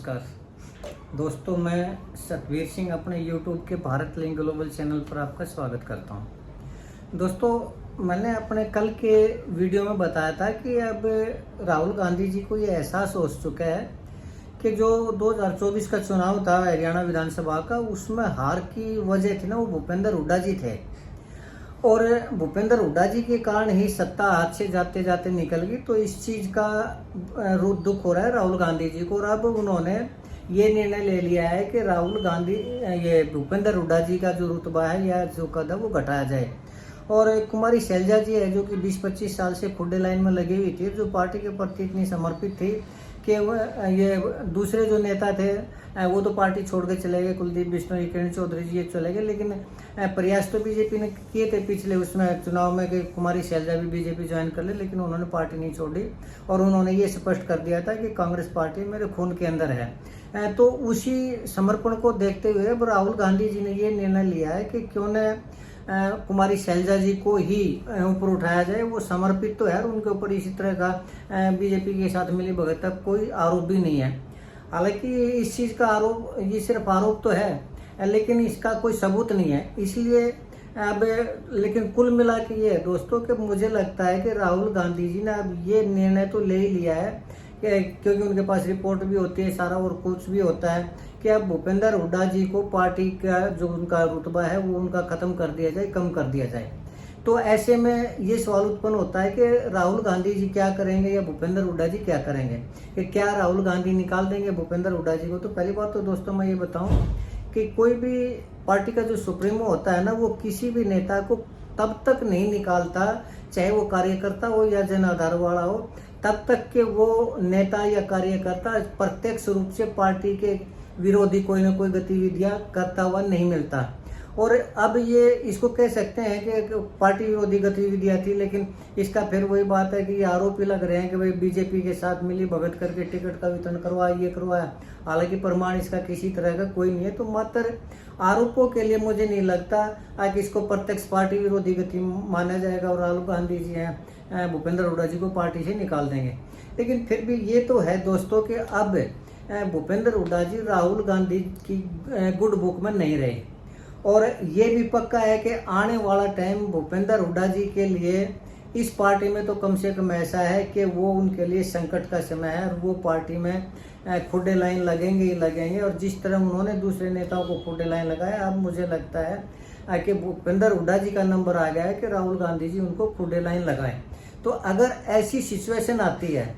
नमस्कार दोस्तों, मैं सतवीर सिंह अपने YouTube के भारत लिंक ग्लोबल चैनल पर आपका स्वागत करता हूं। दोस्तों, मैंने अपने कल के वीडियो में बताया था कि अब राहुल गांधी जी को ये एहसास हो चुका है कि जो 2024 का चुनाव था हरियाणा विधानसभा का, उसमें हार की वजह थी ना, वो भूपेंद्र हुड्डा जी थे। और भूपेंद्र हुड्डा जी के कारण ही सत्ता हाथ से जाते जाते निकल गई। तो इस चीज़ का दुख हो रहा है राहुल गांधी जी को, और अब उन्होंने ये निर्णय ले लिया है कि राहुल गांधी ये भूपेंद्र हुड्डा जी का जो रुतबा है या जो कद है वो घटाया जाए। और कुमारी शैलजा जी है जो कि 20-25 साल से खुडे लाइन में लगी हुई थी, जो पार्टी के प्रति इतनी समर्पित थी कि ये दूसरे जो नेता थे वो तो पार्टी छोड़ के चले गए, कुलदीप बिश्नोई, किरण चौधरी जी चले गए, लेकिन प्रयास तो बीजेपी ने किए थे पिछले उसमें चुनाव में कि कुमारी शैलजा भी बीजेपी ज्वाइन कर ले, लेकिन उन्होंने पार्टी नहीं छोड़ी और उन्होंने ये स्पष्ट कर दिया था कि कांग्रेस पार्टी मेरे खून के अंदर है। तो उसी समर्पण को देखते हुए अब राहुल गांधी जी ने ये निर्णय लिया है कि क्यों न कुमारी शैलजा जी को ही ऊपर उठाया जाए। वो समर्पित तो है और उनके ऊपर इसी तरह का बीजेपी के साथ मिली भगत तक कोई आरोप भी नहीं है। हालांकि इस चीज़ का आरोप, ये सिर्फ आरोप तो है लेकिन इसका कोई सबूत नहीं है, इसलिए अब लेकिन कुल मिला के ये है दोस्तों कि मुझे लगता है कि राहुल गांधी जी ने अब ये निर्णय तो ले ही लिया है क्योंकि उनके पास रिपोर्ट भी होती है सारा और कुछ भी होता है कि अब भूपेंद्र हुड्डा जी को पार्टी का जो उनका रुतबा है वो उनका खत्म कर दिया जाए, कम कर दिया जाए। तो ऐसे में ये सवाल उत्पन्न होता है कि राहुल गांधी जी क्या करेंगे या भूपेंद्र हुड्डा जी क्या करेंगे, कि क्या राहुल गांधी निकाल देंगे भूपेंद्र हुड्डा जी को। तो पहली बात तो दोस्तों मैं ये बताऊं कि कोई भी पार्टी का जो सुप्रीमो होता है ना, वो किसी भी नेता को तब तक नहीं निकालता, चाहे वो कार्यकर्ता हो या जन आधार वाला हो, तब तक के वो नेता या कार्यकर्ता प्रत्यक्ष रूप से पार्टी के विरोधी कोई ना कोई गतिविधियां करता हुआ नहीं मिलता। और अब ये इसको कह सकते हैं कि पार्टी विरोधी गतिविधियां थी, लेकिन इसका फिर वही बात है कि ये आरोप ही लग रहे हैं कि भाई बीजेपी के साथ मिली भगत करके टिकट का वितरण करवाया, ये करवाया। हालांकि प्रमाण इसका किसी तरह का कोई नहीं है। तो मात्र आरोपों के लिए मुझे नहीं लगता कि इसको प्रत्यक्ष पार्टी विरोधी गति माना जाएगा और राहुल गांधी जी हैं भूपेंद्र हुड्डा जी को पार्टी से निकाल देंगे। लेकिन फिर भी ये तो है दोस्तों कि अब भूपेंद्र हुड्डा जी राहुल गांधी की गुड बुक में नहीं रहे, और ये भी पक्का है कि आने वाला टाइम भूपेंद्र हुड्डा जी के लिए इस पार्टी में तो कम से कम ऐसा है कि वो उनके लिए संकट का समय है और वो पार्टी में खुडे लाइन लगेंगे ही लगेंगे। और जिस तरह उन्होंने दूसरे नेताओं को खुडे लाइन लगाया, अब मुझे लगता है कि भूपेंद्र हुड्डा जी का नंबर आ गया है कि राहुल गांधी जी उनको खुडे लाइन लगाएं। तो अगर ऐसी सिचुएशन आती है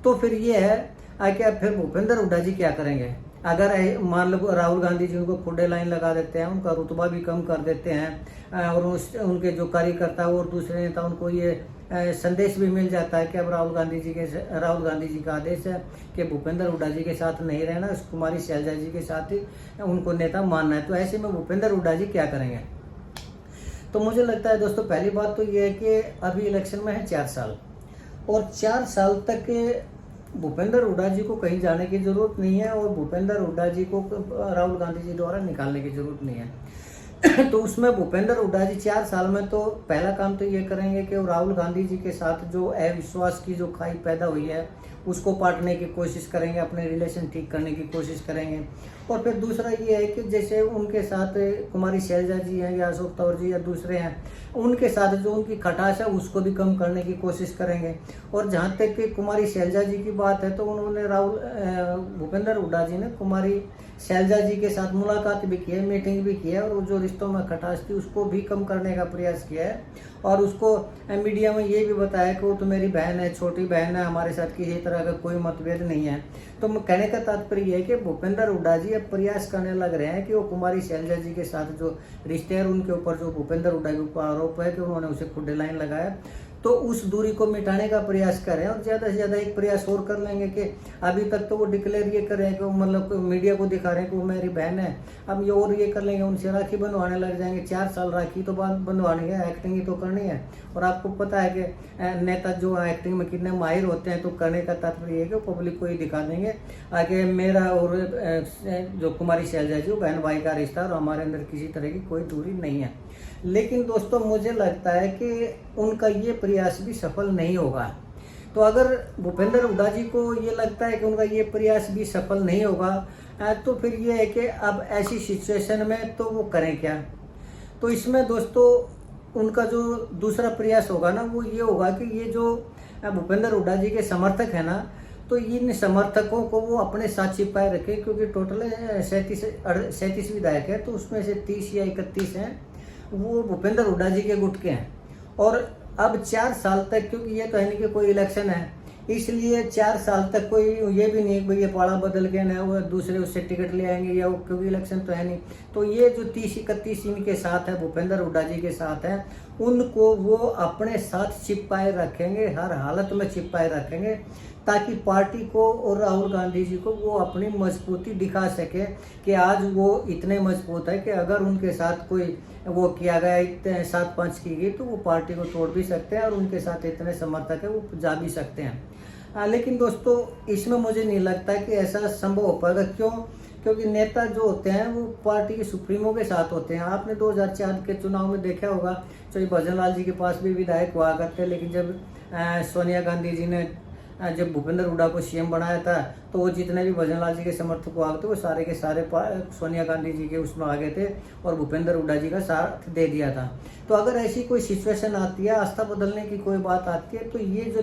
तो फिर ये है कि अब फिर भूपेंद्र हुड्डा जी क्या करेंगे। अगर मान लो राहुल गांधी जी उनको खुडे लाइन लगा देते हैं, उनका रुतबा भी कम कर देते हैं और उनके जो कार्यकर्ता और दूसरे नेता उनको ये संदेश भी मिल जाता है कि अब राहुल गांधी जी का आदेश है कि भूपेंद्र हुड्डा जी के साथ नहीं रहना, कुमारी शैलजा जी के साथ ही उनको नेता मानना है। तो ऐसे में भूपेंद्र हुड्डा जी क्या करेंगे। तो मुझे लगता है दोस्तों पहली बात तो ये है कि अभी इलेक्शन में है 4 साल, और 4 साल तक भूपेंद्र हुड्डा जी को कहीं जाने की जरूरत नहीं है और भूपेंद्र हुड्डा जी को राहुल गांधी जी द्वारा निकालने की जरूरत नहीं है। तो उसमें भूपेंद्र हुड्डा जी 4 साल में तो पहला काम तो ये करेंगे कि राहुल गांधी जी के साथ जो अविश्वास की जो खाई पैदा हुई है उसको पाटने की कोशिश करेंगे, अपने रिलेशन ठीक करने की कोशिश करेंगे। और फिर दूसरा ये है कि जैसे उनके साथ कुमारी शैलजा जी हैं या अशोक तंवर जी या दूसरे हैं, उनके साथ जो उनकी खटास है उसको भी कम करने की कोशिश करेंगे। और जहाँ तक कि कुमारी शैलजा जी की बात है तो उन्होंने भूपेंद्र हुड्डा जी ने कुमारी शैलजा जी के साथ मुलाकात भी की है, मीटिंग भी की है, और जो रिश्तों में खटास थी उसको भी कम करने का प्रयास किया है। और उसको मीडिया में ये भी बताया कि वो तो मेरी बहन है, छोटी बहन है, हमारे साथ किसी तरह का कोई मतभेद नहीं है। तो कहने का तात्पर्य ये है कि भूपेंद्र हुड्डा जी अब प्रयास करने लग रहे हैं कि वो कुमारी शैलजा जी के साथ जो रिश्ते हैं उनके ऊपर जो भूपेंद्र हुड्डा के ऊपर आरोप है कि उन्होंने उसे खुडे लाइन लगाया, तो उस दूरी को मिटाने का प्रयास कर रहे हैं। और ज़्यादा से ज़्यादा एक प्रयास और कर लेंगे कि अभी तक तो वो डिक्लेयर ये कर रहे हैं कि मतलब मीडिया को दिखा रहे हैं कि वो मेरी बहन है, अब ये और ये कर लेंगे, उनसे राखी बंधवाने लग जाएंगे। 4 साल राखी तो बंधवानी है, एक्टिंग ही तो करनी है। और आपको पता है कि नेता जो एक्टिंग में कितने माहिर होते हैं, तो करने का तात्पर्य है कि पब्लिक को ही दिखा देंगे आगे मेरा और जो कुमारी शैलजा जी बहन भाई का रिश्ता और हमारे अंदर किसी तरह की कोई दूरी नहीं है। लेकिन दोस्तों मुझे लगता है कि उनका ये प्रयास भी सफल नहीं होगा, तो अगर भूपेंद्र हुड्डा जी को ये लगता है कि उनका ये प्रयास भी सफल नहीं होगा, तो फिर ये है कि अब ऐसी सिचुएशन में तो वो करें क्या। तो इसमें दोस्तों उनका जो दूसरा प्रयास होगा ना, वो ये होगा कि ये जो भूपेंद्र हुड्डा जी के समर्थक है ना, तो इन समर्थकों को वो अपने साथ छिपाए रखे, क्योंकि टोटल 37 विधायक है, तो उसमें से 30 या 31 हैं वो भूपेंद्र हुड्डा जी के गुट के हैं। और अब 4 साल तक, क्योंकि ये तो है नहीं कि कोई इलेक्शन है, इसलिए 4 साल तक कोई ये भी नहीं भाई ये पाड़ा बदल के ना वो दूसरे उससे टिकट ले आएंगे, या वो क्योंकि इलेक्शन तो है नहीं। तो ये जो 30-31 इनके साथ है, भूपेंद्र हुड्डा जी के साथ है, उनको वो अपने साथ छिपाए रखेंगे, हर हालत में छिपाए रखेंगे, ताकि पार्टी को और राहुल गांधी जी को वो अपनी मजबूती दिखा सके कि आज वो इतने मजबूत है कि अगर उनके साथ कोई वो किया गया, इतने 7-5 की गई, तो वो पार्टी को तोड़ भी सकते हैं, और उनके साथ इतने समर्थक है वो जा भी सकते हैं। लेकिन दोस्तों इसमें मुझे नहीं लगता कि ऐसा संभव हो पाएगा। क्यों? क्योंकि नेता जो होते हैं वो पार्टी के सुप्रीमो के साथ होते हैं। आपने 2004 के चुनाव में देखा होगा, तो भजन लाल जी के पास भी विधायक हुआ करते, लेकिन जब सोनिया गांधी जी ने जब भूपेंद्र हुड्डा को सीएम बनाया था, तो वो जितने भी भजन लाल जी के समर्थक आ गए थे वो सारे के सारे सोनिया गांधी जी के उसमें आ गए थे और भूपेंद्र हुड्डा जी का साथ दे दिया था। तो अगर ऐसी कोई सिचुएशन आती है, आस्था बदलने की कोई बात आती है, तो ये जो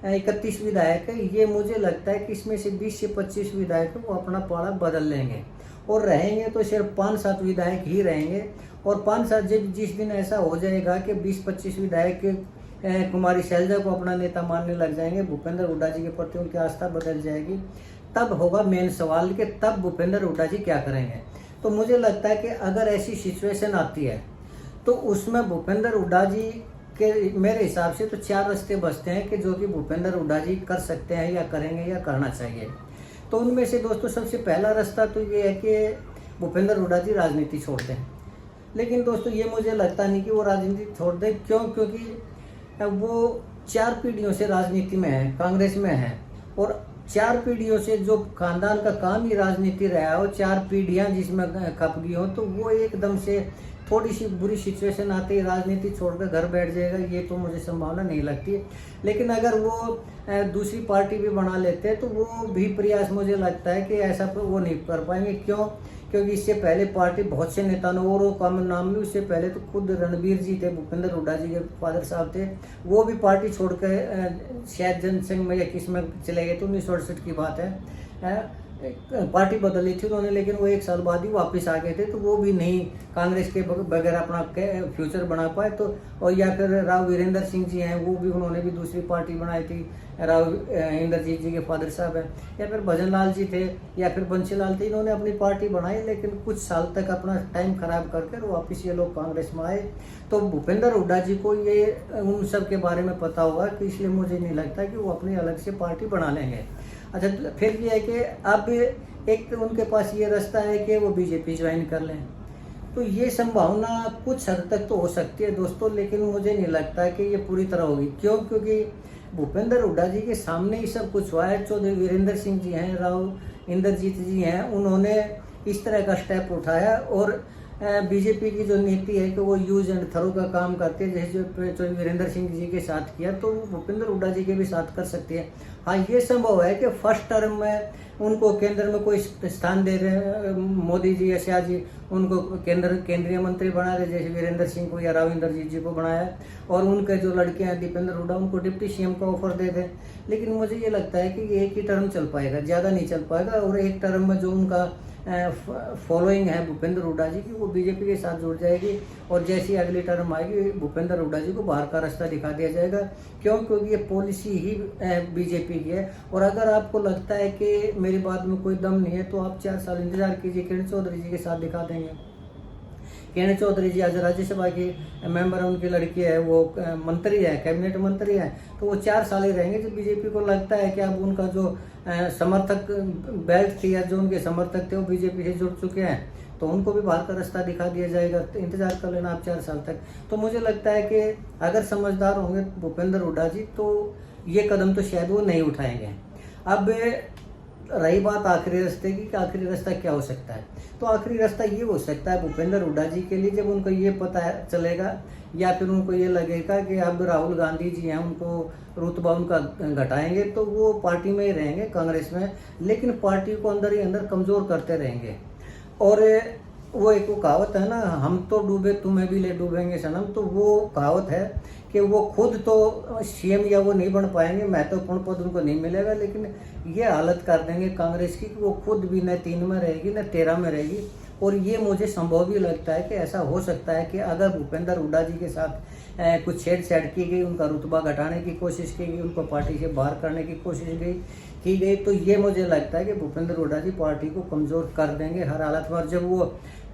31 विधायक है, ये मुझे लगता है कि इसमें से 20 से 25 विधायक वो अपना पाड़ा बदल लेंगे, और रहेंगे तो सिर्फ 5-7 विधायक ही रहेंगे। और 5-7 जिस दिन ऐसा हो जाएगा कि 20-25 विधायक कुमारी शैलजा को अपना नेता मानने लग जाएंगे, भूपेंद्र हुड्डा जी के प्रति उनकी आस्था बदल जाएगी, तब होगा मेन सवाल कि तब भूपेंद्र हुड्डा जी क्या करेंगे। तो मुझे लगता है कि अगर ऐसी सिचुएशन आती है, तो उसमें भूपेंद्र हुड्डा जी के मेरे हिसाब से तो 4 रास्ते बचते हैं कि जो कि भूपेंद्र हुड्डा जी कर सकते हैं, या करेंगे, या करना चाहिए। तो उनमें से दोस्तों सबसे पहला रास्ता तो ये है कि भूपेंद्र हुड्डा जी राजनीति छोड़ दें। लेकिन दोस्तों ये मुझे लगता नहीं कि वो राजनीति छोड़ दें। क्यों? क्योंकि वो 4 पीढ़ियों से राजनीति में है, कांग्रेस में है, और 4 पीढ़ियों से जो खानदान का काम ही राजनीति रहा हो, 4 पीढ़ियां जिसमें खप गई हो, तो वो एकदम से थोड़ी सी बुरी सिचुएशन आती है राजनीति छोड़कर घर बैठ जाएगा, ये तो मुझे संभावना नहीं लगती। लेकिन अगर वो दूसरी पार्टी भी बना लेते हैं, तो वो भी प्रयास मुझे लगता है कि ऐसा तो वो नहीं कर पाएंगे। क्यों? क्योंकि इससे पहले पार्टी बहुत से नेता ने, और वो कम नाम में, उससे पहले तो खुद रणबीर जी थे, भूपेंद्र हुड्डा जी के फादर साहब थे, वो भी पार्टी छोड़कर शायद जनसंघ में या किस में चले गए थे। 1968 की बात है, पार्टी बदली थी उन्होंने, लेकिन वो 1 साल बाद ही वापस आ गए थे। तो वो भी नहीं कांग्रेस के बगैर अपना फ्यूचर बना पाए। तो और या फिर राव वीरेंद्र सिंह जी हैं, वो भी उन्होंने भी दूसरी पार्टी बनाई थी, राव इंद्रजीत जी के फादर साहब हैं, या फिर भजन लाल जी थे, या फिर बंसी लाल थे, इन्होंने अपनी पार्टी बनाई, लेकिन कुछ साल तक अपना टाइम खराब करके वापस ये लोग कांग्रेस में आए। तो भूपेंद्र हुड्डा जी को ये उन सब के बारे में पता होगा, कि इसलिए मुझे नहीं लगता कि वो अपनी अलग से पार्टी बना लेंगे। अच्छा, तो फिर ये है कि अब एक तो उनके पास ये रास्ता है कि वो बीजेपी ज्वाइन कर लें। तो ये संभावना कुछ हद तक तो हो सकती है दोस्तों, लेकिन मुझे नहीं लगता कि ये पूरी तरह होगी। क्यों? क्योंकि भूपेंद्र हुड्डा जी के सामने ही सब कुछ हुआ है। चौधरी वीरेंद्र सिंह जी हैं, राव इंद्रजीत जी हैं, उन्होंने इस तरह का स्टेप उठाया। और बीजेपी की जो नीति है कि वो यूज एंड थ्रो का काम करती है, जैसे चौधरी वीरेंद्र सिंह जी के साथ किया, तो वो भूपेंद्र हुड्डा जी के भी साथ कर सकती है। हाँ, ये संभव है कि फर्स्ट टर्म में उनको केंद्र में कोई स्थान दे रहे हैं, मोदी जी या शाह जी उनको केंद्रीय मंत्री बना रहे, जैसे वीरेंद्र सिंह को या राव इंद्रजीत जी को बनाया, और उनके जो लड़के हैं दीपेंद्र हुड्डा, उनको डिप्टी सीएम का ऑफर दे दें। लेकिन मुझे ये लगता है कि ये एक ही टर्म चल पाएगा, ज़्यादा नहीं चल पाएगा। और एक टर्म में जो उनका फॉलोइंग है भूपेंद्र हुड्डा जी की, वो बीजेपी के साथ जुड़ जाएगी, और जैसी अगली टर्म आएगी भूपेंद्र हुड्डा जी को बाहर का रास्ता दिखा दिया जाएगा। क्यों? क्योंकि ये पॉलिसी ही बीजेपी की है। और अगर आपको लगता है कि मेरी बात में कोई दम नहीं है, तो आप 4 साल इंतजार कीजिए, किरण चौधरी जी के साथ दिखा देंगे। किरण चौधरी जी आज राज्यसभा की मेंबर, उनकी लड़की है, वो मंत्री है, कैबिनेट मंत्री है, तो वो 4 साल ही रहेंगे। जब बीजेपी को लगता है कि अब उनका जो समर्थक बेल्ट थी, या जो उनके समर्थक थे वो बीजेपी से जुड़ चुके हैं, तो उनको भी बाहर का रास्ता दिखा दिया जाएगा। तो इंतजार कर लेना आप 4 साल तक। तो मुझे लगता है कि अगर समझदार होंगे भूपेंद्र हुड्डा जी, तो ये कदम तो शायद वो नहीं उठाएंगे। अब रही बात आखिरी रास्ते की, कि आखिरी रास्ता क्या हो सकता है, तो आखिरी रास्ता ये हो सकता है भूपेंद्र हुड्डा जी के लिए, जब उनको ये पता चलेगा या फिर उनको ये लगेगा कि अब राहुल गांधी जी हैं, उनको रुतबा उनका घटाएंगे तो वो पार्टी में ही रहेंगे, कांग्रेस में, लेकिन पार्टी को अंदर ही अंदर कमज़ोर करते रहेंगे। और वो एक वो कहावत है ना, हम तो डूबे तुम्हें भी ले डूबेंगे सनम, तो वो कहावत है कि वो खुद तो सीएम या वो नहीं बन पाएंगे, महत्वपूर्ण पद उनको नहीं मिलेगा, लेकिन ये हालत कर देंगे कांग्रेस की कि वो खुद भी न 3 में रहेगी न 13 में रहेगी। और ये मुझे संभव भी लगता है कि ऐसा हो सकता है कि अगर भूपेंद्र हुड्डा जी के साथ कुछ छेड़छाड़ की गई, उनका रुतबा घटाने की कोशिश की गई, उनको पार्टी से बाहर करने की कोशिश की गई, तो ये मुझे लगता है कि भूपेंद्र हुड्डा जी पार्टी को कमज़ोर कर देंगे हर हालत में। और जब वो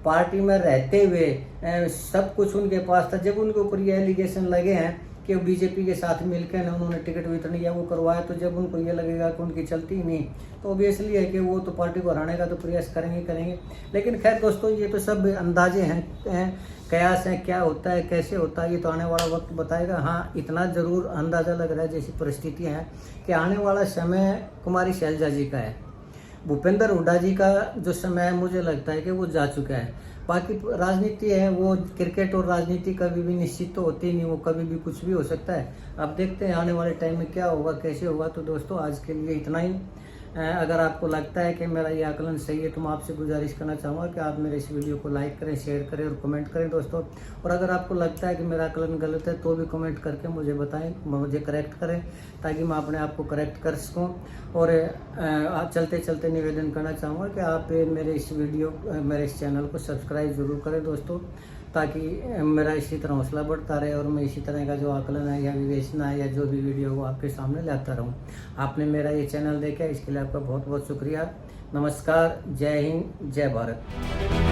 पार्टी में रहते हुए सब कुछ उनके पास था, जब उनके ऊपर ये एलिगेशन लगे हैं कि बीजेपी के साथ मिलकर ना उन्होंने टिकट वितरण या वो करवाया, तो जब उनको ये लगेगा कि उनकी चलती ही नहीं, तो ऑब्वियसली है कि वो तो पार्टी को हराने का तो प्रयास करेंगे। लेकिन खैर दोस्तों, ये तो सब अंदाजे हैं, कयास हैं, क्या होता है कैसे होता है ये तो आने वाला वक्त बताएगा। हाँ, इतना ज़रूर अंदाज़ा लग रहा है जैसी परिस्थितियाँ हैं कि आने वाला समय कुमारी शैलजा जी का है। भूपेंद्र हुड्डा जी का जो समय है मुझे लगता है कि वो जा चुका है। बाकी राजनीति है, वो क्रिकेट और राजनीति कभी भी निश्चित तो होती नहीं, वो कभी भी कुछ भी हो सकता है। अब देखते हैं आने वाले टाइम में क्या होगा, कैसे होगा। तो दोस्तों, आज के लिए इतना ही। अगर आपको लगता है कि मेरा ये आकलन सही है तो मैं आपसे गुजारिश करना चाहूँगा कि आप मेरे इस वीडियो को लाइक करें, शेयर करें और कमेंट करें दोस्तों। और अगर आपको लगता है कि मेरा आकलन गलत है तो भी कमेंट करके मुझे बताएं, मुझे करेक्ट करें, ताकि मैं अपने आप को करेक्ट कर सकूं। और चलते चलते निवेदन करना चाहूँगा कि आप मेरे इस चैनल को सब्सक्राइब ज़रूर करें दोस्तों, ताकि मेरा इसी तरह हौसला बढ़ता रहे और मैं इसी तरह का जो आकलन है या विवेचना है या जो भी वीडियो वो आपके सामने लाता रहूं। आपने मेरा ये चैनल देखा, इसके लिए आपका बहुत बहुत शुक्रिया। नमस्कार, जय हिंद, जय भारत।